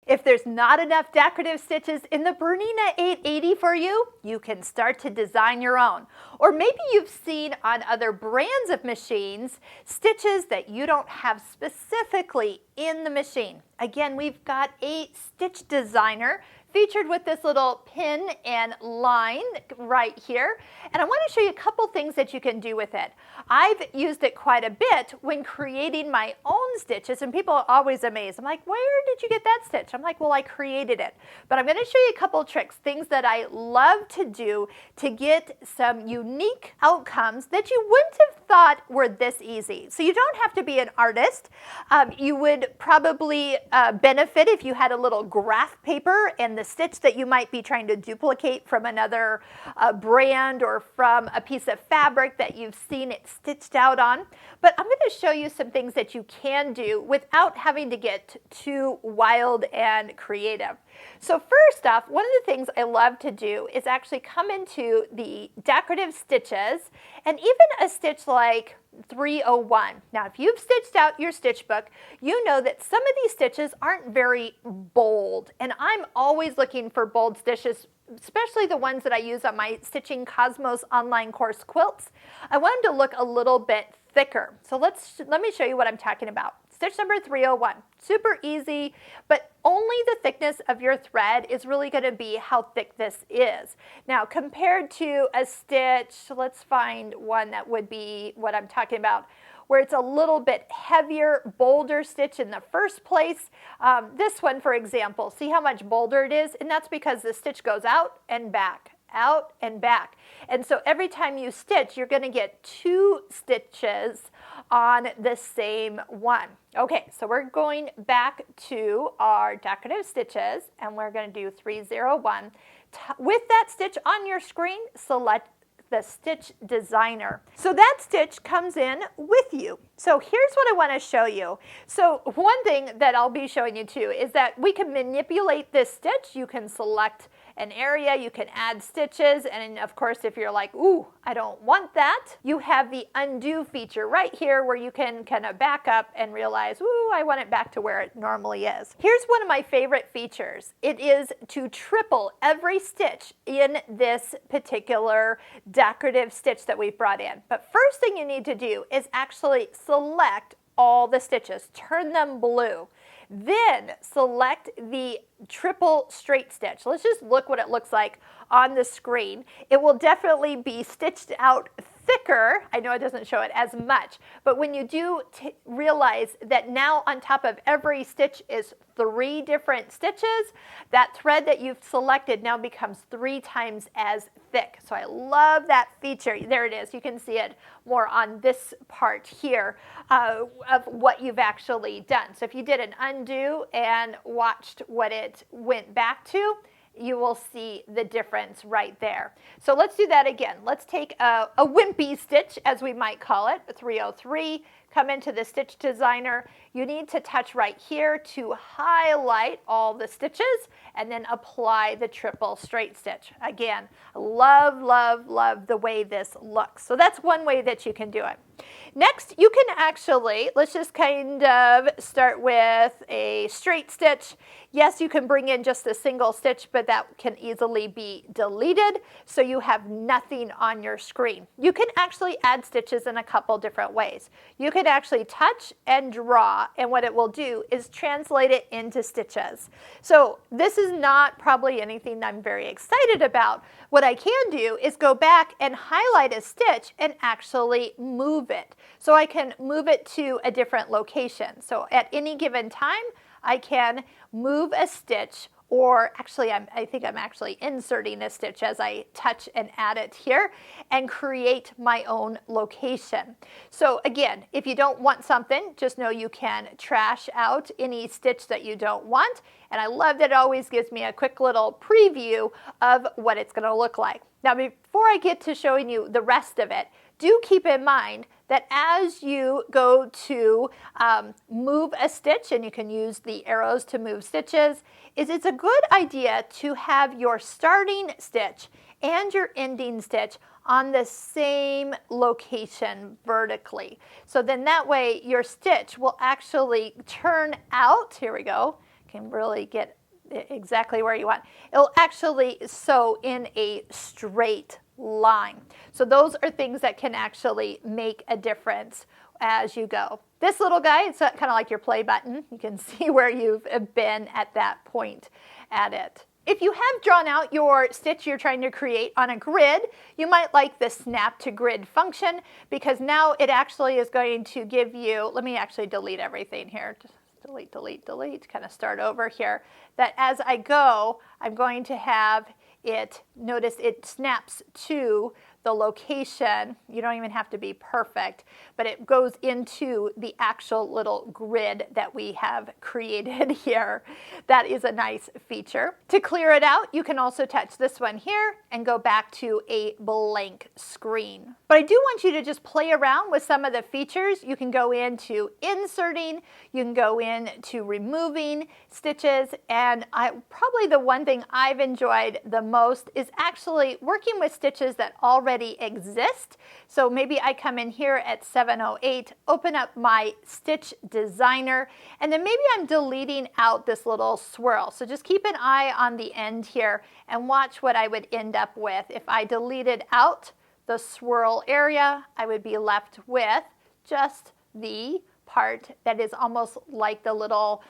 If there's not enough decorative stitches in the Bernina 880 for you, you can start to design your own. Or maybe you've seen on other brands of machines stitches that you don't have specifically in the machine. Again, we've got a stitch designer featured with this little pin and line right here. And I want to show you a couple things that you can do with it. I've used it quite a bit when creating my own stitches, and people are always amazed. I'm like, where did you get that stitch? I'm like, well, I created it. But I'm going to show you a couple tricks, things that I love to do to get some unique outcomes that you wouldn't have thought were this easy. So you don't have to be an artist. You would probably benefit if you had a little graph paper and the stitch that you might be trying to duplicate from another brand or from a piece of fabric that you've seen it stitched out on. But I'm going to show you some things that you can do without having to get too wild and creative. So first off, one of the things I love to do is actually come into the decorative stitches, and even a stitch like 301. Now, if you've stitched out your stitch book, you know that some of these stitches aren't very bold, and I'm always looking for bold stitches, especially the ones that I use on my Stitching Cosmos online course quilts. I want them to look a little bit thicker. So let me show you what I'm talking about. Stitch number 301, super easy, but only the thickness of your thread is really going to be how thick this is. Now, compared to a stitch, let's find one that would be what I'm talking about, where it's a little bit heavier, bolder stitch in the first place. This one, for example, see how much bolder it is? And that's because the stitch goes out and back, out and back. And so every time you stitch, you're going to get 2 stitches on the same one. Okay, so we're going back to our decorative stitches, and we're going to do 301. With that stitch on your screen, select the stitch designer. So that stitch comes in with you. So here's what I want to show you. So one thing that I'll be showing you too is that we can manipulate this stitch. You can select an area, you can add stitches, and of course if you're like, ooh, I don't want that, you have the undo feature right here where you can kind of back up and realize, ooh, I want it back to where it normally is. Here's one of my favorite features. It is to triple every stitch in this particular decorative stitch that we've brought in. But first thing you need to do is actually select all the stitches, turn them blue. Then select the triple straight stitch. Let's just look what it looks like on the screen. It will definitely be stitched out thicker. I know it doesn't show it as much, but when you do realize that now on top of every stitch is 3 different stitches, that thread that you've selected now becomes 3 times as thick. So I love that feature. There it is. You can see it more on this part here of what you've actually done. So if you did an undo and watched what it went back to, you will see the difference right there. So let's do that again. Let's take a wimpy stitch, as we might call it, 303, come into the stitch designer. You need to touch right here to highlight all the stitches and then apply the triple straight stitch. Again, love, love, love the way this looks. So that's one way that you can do it. Next, you can actually, let's just kind of start with a straight stitch. Yes, you can bring in just a single stitch, but that can easily be deleted, so you have nothing on your screen. You can actually add stitches in a couple different ways. You can actually touch and draw, and what it will do is translate it into stitches. So this is not probably anything I'm very excited about. What I can do is go back and highlight a stitch and actually move it. So I can move it to a different location. So at any given time, I can move a stitch, or actually I think I'm actually inserting a stitch as I touch and add it here, and create my own location. So again, if you don't want something, just know you can trash out any stitch that you don't want. And I love that it always gives me a quick little preview of what it's going to look like. Now, before I get to showing you the rest of it, do keep in mind that as you go to move a stitch, and you can use the arrows to move stitches, it's a good idea to have your starting stitch and your ending stitch on the same location vertically. So then that way your stitch will actually turn out, here we go, can really get exactly where you want. It'll actually sew in a straight line. So those are things that can actually make a difference as you go. This little guy, it's kind of like your play button. You can see where you've been at that point at it. If you have drawn out your stitch you're trying to create on a grid, you might like the snap to grid function, because now it actually is going to give you, let me actually delete everything here. Just delete, delete, delete, kind of start over here. That as I go, I'm going to have it, notice it snaps to the location. You don't even have to be perfect, but it goes into the actual little grid that we have created here. That is a nice feature. To clear it out, you can also touch this one here and go back to a blank screen. But I do want you to just play around with some of the features. You can go into inserting, you can go into removing stitches, and probably the one thing I've enjoyed the most is actually working with stitches that already exist. So maybe I come in here at 708, open up my stitch designer, and then maybe I'm deleting out this little swirl. So just keep an eye on the end here and watch what I would end up with. If I deleted out the swirl area, I would be left with just the part that is almost like the little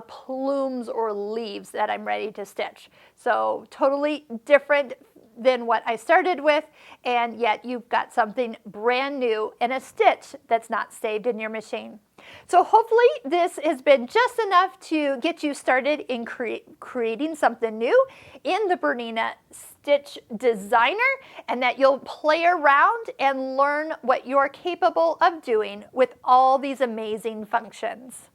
plumes or leaves that I'm ready to stitch. So totally different than what I started with, and yet you've got something brand new and a stitch that's not saved in your machine. So hopefully this has been just enough to get you started in creating something new in the Bernina Stitch Designer, and that you'll play around and learn what you're capable of doing with all these amazing functions.